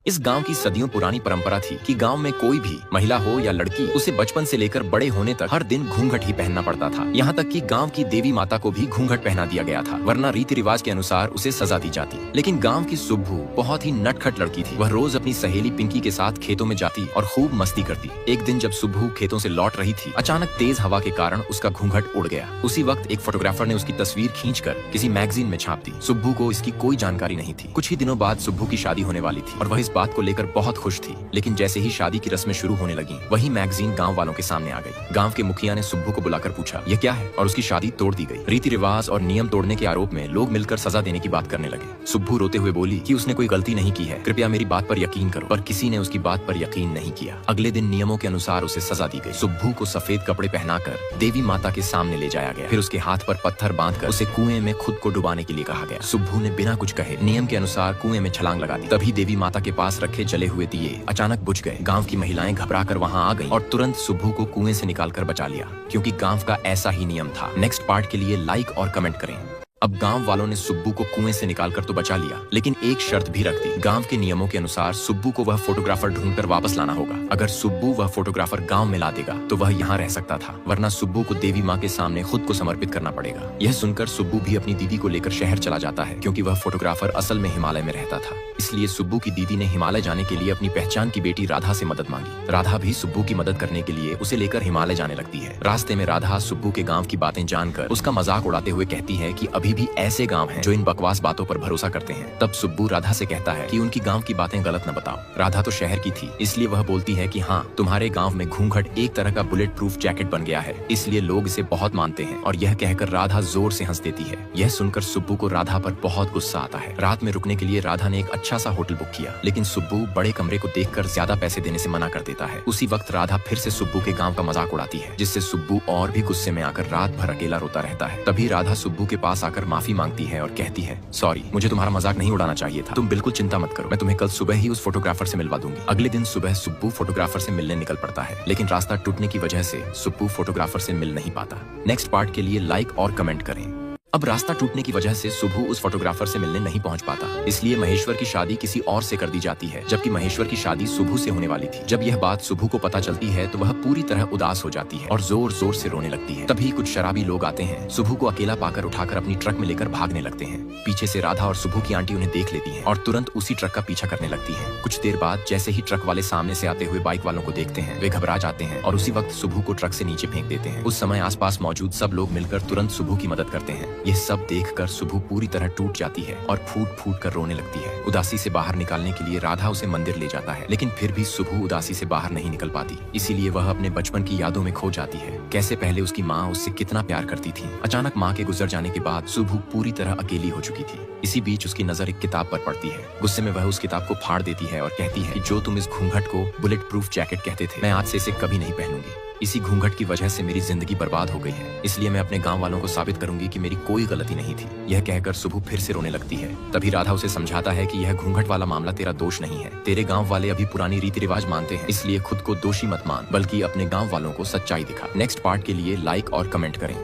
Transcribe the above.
इस गांव की सदियों पुरानी परंपरा थी कि गांव में कोई भी महिला हो या लड़की, उसे बचपन से लेकर बड़े होने तक हर दिन घूंघट ही पहनना पड़ता था। यहाँ तक कि गांव की देवी माता को भी घूंघट पहना दिया गया था, वरना रीति रिवाज के अनुसार उसे सजा दी जाती। लेकिन गांव की सुब्बू बहुत ही नटखट लड़की थी। वह रोज अपनी सहेली पिंकी के साथ खेतों में जाती और खूब मस्ती करती। एक दिन जब सुब्बू खेतों से लौट रही थी, अचानक तेज हवा के कारण उसका घूंघट उड़ गया। उसी वक्त एक फोटोग्राफर ने उसकी तस्वीर खींचकर किसी मैगजीन में छाप दी। सुब्बू को इसकी कोई जानकारी नहीं थी। कुछ ही दिनों बाद सुब्बू की शादी होने वाली थी और वह इस बात को लेकर बहुत खुश थी। लेकिन जैसे ही शादी की रस्में शुरू होने लगी, वही मैगजीन गांव वालों के सामने आ गई। गांव के मुखिया ने सुब्बू को बुलाकर पूछा, यह क्या है, और उसकी शादी तोड़ दी गई। रीति रिवाज और नियम तोड़ने के आरोप में लोग मिलकर सजा देने की बात करने लगे। सुब्बू रोते हुए बोली कि उसने कोई गलती नहीं की है, कृपया मेरी बात पर यकीन करो। पर किसी ने उसकी बात पर यकीन नहीं किया। अगले दिन नियमों के अनुसार उसे सजा दी गई। सुब्बू को सफेद कपड़े पहनाकर देवी माता के सामने ले जाया गया। फिर उसके हाथ पर पत्थर बांधकर उसे कुएं में खुद को डुबाने के लिए कहा गया। सुब्बू ने बिना कुछ कहे नियम के अनुसार कुएं में छलांग लगा दी। तभी देवी माता के पास रखे जले हुए दिए अचानक बुझ गए। गांव की महिलाएं घबराकर वहां आ गईं और तुरंत सुब्बू को कुएं से निकालकर बचा लिया, क्योंकि गांव का ऐसा ही नियम था। नेक्स्ट पार्ट के लिए लाइक और कमेंट करें। अब गांव वालों ने सुब्बू को कुएं से निकालकर तो बचा लिया, लेकिन एक शर्त भी रख दी। गांव के नियमों के अनुसार सुब्बू को वह फोटोग्राफर ढूंढकर वापस लाना होगा। अगर सुब्बू वह फोटोग्राफर गांव में ला देगा तो वह यहाँ रह सकता था, वरना सुब्बू को देवी माँ के सामने खुद को समर्पित करना पड़ेगा। यह सुनकर सुब्बू भी अपनी दीदी को लेकर शहर चला जाता है, क्योंकि वह फोटोग्राफर असल में हिमालय में रहता था। इसलिए सुब्बू की दीदी ने हिमालय जाने के लिए अपनी पहचान की बेटी राधा से मदद मांगी। राधा भी सुब्बू की मदद करने के लिए उसे लेकर हिमालय जाने लगती है। रास्ते में राधा सुब्बू के गांव की बातें जानकर उसका मजाक उड़ाते हुए कहती है कि अभी भी ऐसे गांव हैं जो इन बकवास बातों पर भरोसा करते हैं। तब सुब्बू राधा से कहता है कि उनकी गांव की बातें गलत न बताओ। राधा तो शहर की थी, इसलिए वह बोलती है कि हाँ, तुम्हारे गांव में घूंघट एक तरह का बुलेट प्रूफ जैकेट बन गया है, इसलिए लोग इसे बहुत मानते हैं। और यह कहकर राधा जोर से हंस देती है। यह सुनकर सुब्बू को राधा पर बहुत गुस्सा आता है। रात में रुकने के लिए राधा ने एक अच्छा सा होटल बुक किया, लेकिन सुब्बू बड़े कमरे को देखकर ज्यादा पैसे देने से मना कर देता है। उसी वक्त राधा फिर से सुब्बू के गांव का मजाक उड़ाती है, जिससे सुब्बू और भी गुस्से में आकर रात भर अकेला रोता रहता है। तभी राधा सुब्बू के पास आकर माफी मांगती है और कहती है, सॉरी, मुझे तुम्हारा मजाक नहीं उड़ाना चाहिए था। तुम बिल्कुल चिंता मत करो, मैं तुम्हें कल सुबह ही उस फोटोग्राफर से मिलवा दूंगी। अगले दिन सुबह सुब्बू फोटोग्राफर से मिलने निकल पड़ता है, लेकिन रास्ता टूटने की वजह से सुब्बू फोटोग्राफर से मिल नहीं पाता। नेक्स्ट पार्ट के लिए लाइक और कमेंट करें। अब रास्ता टूटने की वजह से सुब्बू उस फोटोग्राफर से मिलने नहीं पहुंच पाता, इसलिए महेश्वर की शादी किसी और से कर दी जाती है, जबकि महेश्वर की शादी सुब्बू से होने वाली थी। जब यह बात सुब्बू को पता चलती है तो वह पूरी तरह उदास हो जाती है और जोर जोर से रोने लगती है। तभी कुछ शराबी लोग आते हैं, सुब्बू को अकेला पाकर उठाकर अपनी ट्रक में लेकर भागने लगते हैं। पीछे से राधा और सुब्बू की आंटी उन्हें देख लेती है और तुरंत उसी ट्रक का पीछा करने लगती है। कुछ देर बाद जैसे ही ट्रक वाले सामने से आते हुए बाइक वालों को देखते हैं, वे घबरा जाते हैं और उसी वक्त सुब्बू को ट्रक से नीचे फेंक देते हैं। उस समय आसपास मौजूद सब लोग मिलकर तुरंत सुब्बू की मदद करते हैं। यह सब देखकर सुब्बू पूरी तरह टूट जाती है और फूट फूट कर रोने लगती है। उदासी से बाहर निकालने के लिए राधा उसे मंदिर ले जाता है, लेकिन फिर भी सुब्बू उदासी से बाहर नहीं निकल पाती। इसीलिए वह अपने बचपन की यादों में खो जाती है। कैसे पहले उसकी माँ उससे कितना प्यार करती थी। अचानक माँ के गुजर जाने के बाद सुब्बू पूरी तरह अकेली हो चुकी थी। इसी बीच उसकी नजर एक किताब पर पड़ती है। गुस्से में वह उस किताब को फाड़ देती है और कहती है कि जो तुम इस घूंघट को बुलेट प्रूफ जैकेट कहते थे, मैं आज से इसे कभी नहीं पहनूंगी। इसी घूंघट की वजह से मेरी जिंदगी बर्बाद हो गई है, इसलिए मैं अपने गांव वालों को साबित करूंगी कि मेरी कोई गलती नहीं थी। यह कहकर सुब्बू फिर से रोने लगती है। तभी राधा उसे समझाता है कि यह घूंघट वाला मामला तेरा दोष नहीं है। तेरे गांव वाले अभी पुरानी रीति रिवाज मानते हैं, इसलिए खुद को दोषी मत मान, बल्कि अपने गांव वालों को सच्चाई दिखा। नेक्स्ट पार्ट के लिए लाइक और कमेंट करें।